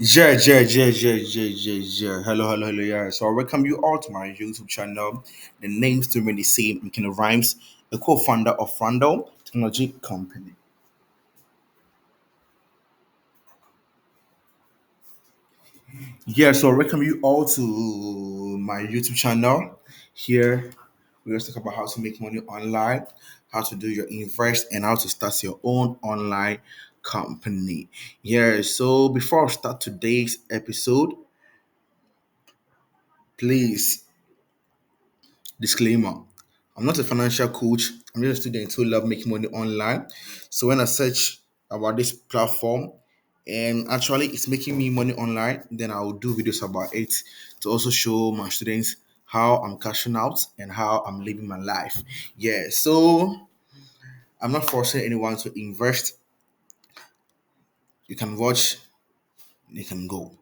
Yeah. Hello. Yeah. So I welcome you all to my YouTube channel. The name still remain the same. It kind of rhymes. A co-founder of Randall Technology Company. Yeah. So I welcome you all to my YouTube channel. Here we just talk about how to make money online, how to do your invest, and how to start your own online company. Yeah. So before I start today's episode, please disclaimer. I'm not a financial coach. I'm just a student who love making money online. So when I search about this platform and actually it's making me money online, then I will do videos about it to also show my students how I'm cashing out and how I'm living my life. Yeah, so I'm not forcing anyone to invest. You can watch, you can go.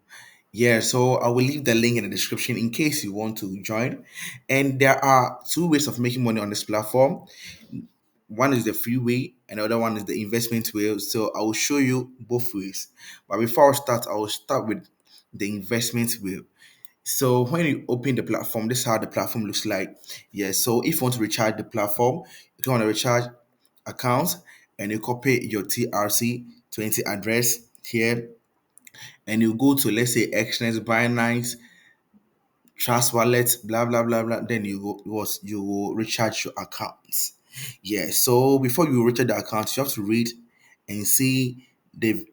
Yeah, so I will leave the link in the description in case you want to join. And there are two ways of making money on this platform. One is the free way, and the other one is the investment way. So I will show you both ways. But before I start, I will start with the investment way. So when you open the platform, this is how the platform looks like. Yeah. So if you want to recharge the platform, you can want to recharge account and you copy your TRC20 address here, and you go to, let's say, Xness, Binance, Trust Wallet, blah blah blah blah. Then you will recharge your accounts. Yeah. So before you recharge the account, you have to read and see the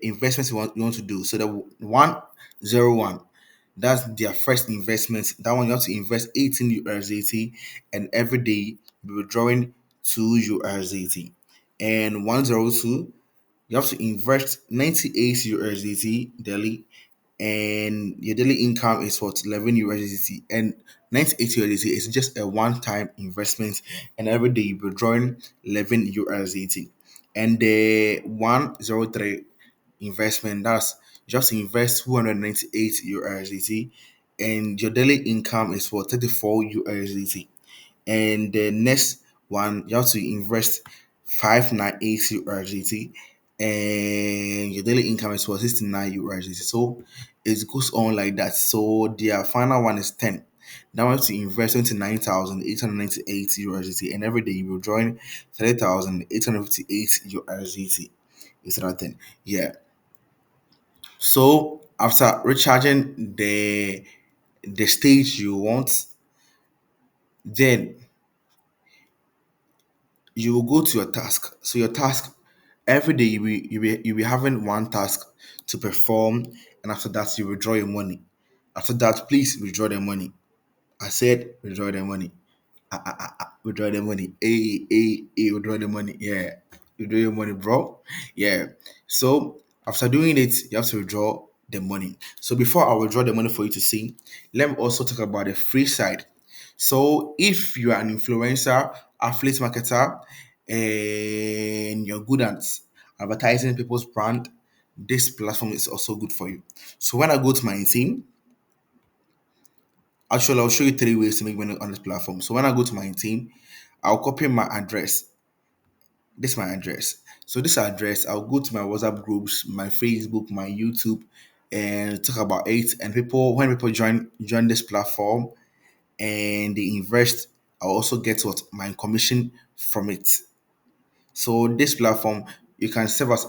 investments you want to do. So the 101, that's their first investment. That one you have to invest 18 USDT, and every day be withdrawing 2 USDT. And 102, you have to invest 98 USDT daily, and your daily income is what, 11 USDT, and 98 USDT is just a one-time investment, and every day you're drawing 11 USDT. And the 103 investment, that's just invest 298 USDT, and your daily income is what, 34 USDT. And the next one, you have to invest 598 USDT, and your daily income is for 69 USDT. So it goes on like that. So their final one is 10. Now you have to invest 29,898 USDT, and every day you will join 30,858 USDT. Is that 10? Yeah. So after recharging the stage you want, then you will go to your task. So your task, every day you will having one task to perform, and after that you withdraw your money. After that, please withdraw the money. I said withdraw the money. Withdraw the money. Withdraw the money. Yeah, withdraw your money, bro. Yeah. So after doing it, you have to withdraw the money. So before I withdraw the money for you to see, let me also talk about the free side. So if you are an influencer, affiliate marketer, and you're good at advertising people's brand, this platform is also good for you. So when I go to my team, actually, I'll show you three ways to make money on this platform. So when I go to my team, I'll copy my address. This is my address. So this address, I'll go to my WhatsApp groups, my Facebook, my YouTube, and talk about it. And when people join this platform and they invest, I'll also get what, my commission from it. So this platform, you can serve as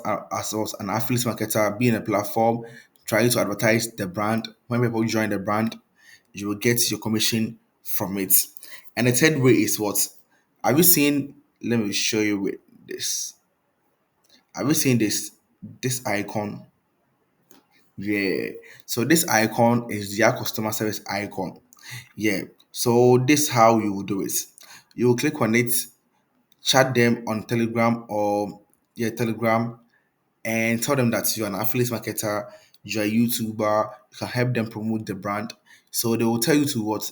an affiliate marketer, be in a platform, try to advertise the brand. When people join the brand, you will get your commission from it. And the third way is what? Have you seen? Let me show you with this. Have you seen this icon? Yeah. So this icon is their customer service icon. Yeah. So this how you will do it. You will click on it, chat them on Telegram, or yeah, Telegram, and tell them that you're an affiliate marketer, you're a YouTuber, you can help them promote the brand. So they will tell you to what,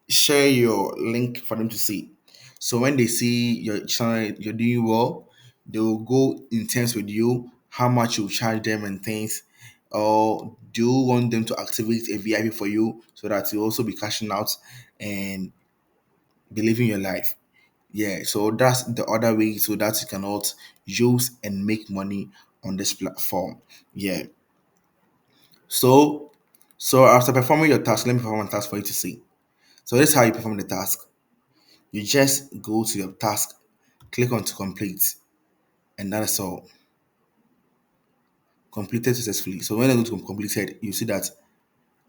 share your link for them to see. So when they see your channel, you're doing well, they will go in terms with you, how much you charge them and things. Or do you want them to activate a VIP for you so that you also be cashing out and be living your life? Yeah, so that's the other way so that you cannot use and make money on this platform. Yeah. So, so after performing your task, let me perform a task for you to see. So this is how you perform the task. You just go to your task, click on to complete, and that is all. Completed successfully. So when I go to completed, you see that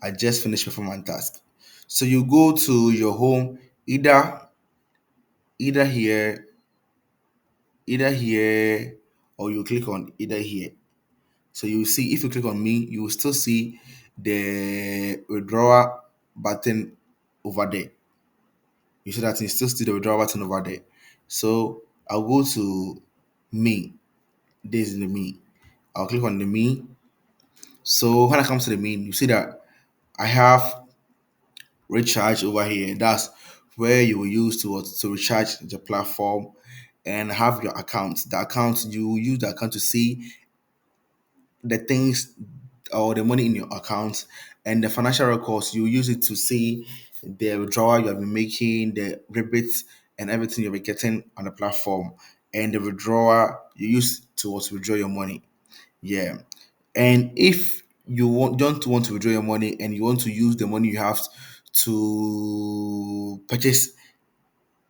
I just finished performing my task. So you go to your home, either here, either here, or you click on either here. So you see, if you click on me, you will still see the withdrawal button over there. You see that you still see the withdrawal button over there. So I'll go to me. This is the me. I'll click on the me. So when I come to the me, you see that I have recharge over here. That's where you will use to recharge the platform and have your account. The account, you will use the account to see the things or the money in your account, and the financial records you use it to see the withdrawal you have been making, the rebates and everything you'll be getting on the platform, and the withdrawal you use to withdraw your money. Yeah. And if you don't want to withdraw your money and you want to use the money you have to purchase,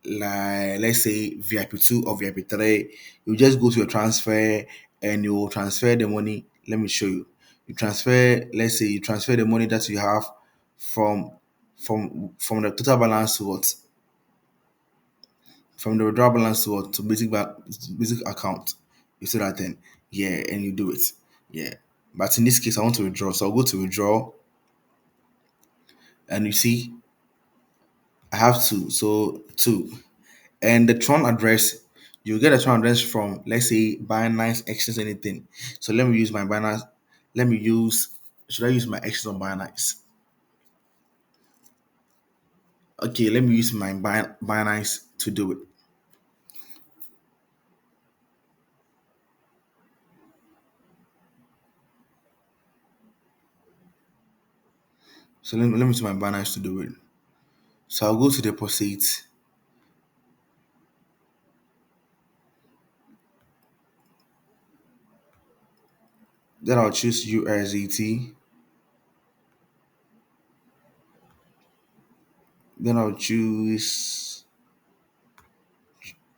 like let's say VIP2 or VIP3, you just go to your transfer and you will transfer the money. Let me show you. You transfer, let's say you transfer the money that you have from from the total balance to what? From the withdrawal balance to what? To basic account. You see that then? Yeah, and you do it. Yeah. But in this case, I want to withdraw. So I'll go to withdraw, and you see I have two. So two. And the Tron address, you get a Tron address from, let's say, Binance, Exchange, anything. So let me use my Binance. Let me use, should I use my Exchange on Binance? Okay, let me use my Binance to do it. So let me use my Binance to do it. So I'll go to deposit. Then I'll choose USDT. Then I'll choose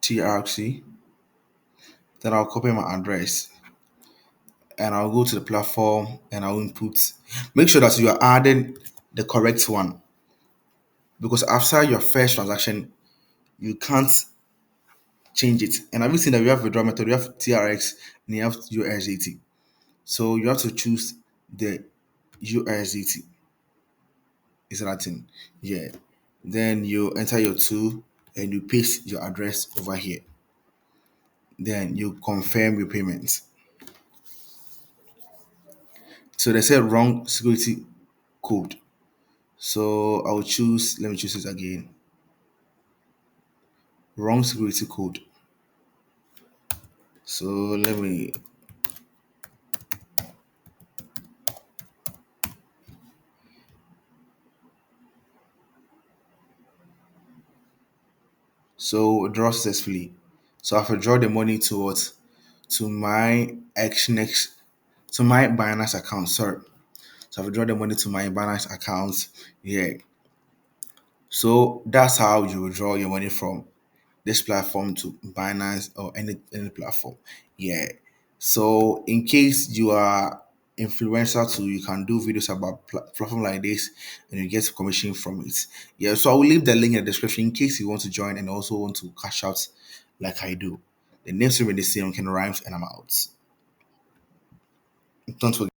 TRC. Then I'll copy my address and I'll go to the platform and I'll input. Make sure that you are adding the correct one, because after your first transaction, you can't change it. And have you seen that we have withdrawal method? We have TRX and you have USDT. So you have to choose the USDT. Is that thing? Yeah. Then you enter your two and you paste your address over here. Then you confirm your payment. So they said wrong security code. So I'll choose, let me choose it again. Wrong security code. So let me, so withdraw successfully. So I've withdrawn the money towards to my next to my Binance account. Sorry. So I've withdrawn the money to my Binance account. Yeah. So that's how you withdraw your money from this platform to Binance or any platform. Yeah. So in case you are influencer too, you can do videos about platform like this and you get commission from it. Yeah. So I will leave the link in the description in case you want to join and also want to cash out like I do. The names remain the same, Ken Rhymes, and I'm out. Don't forget.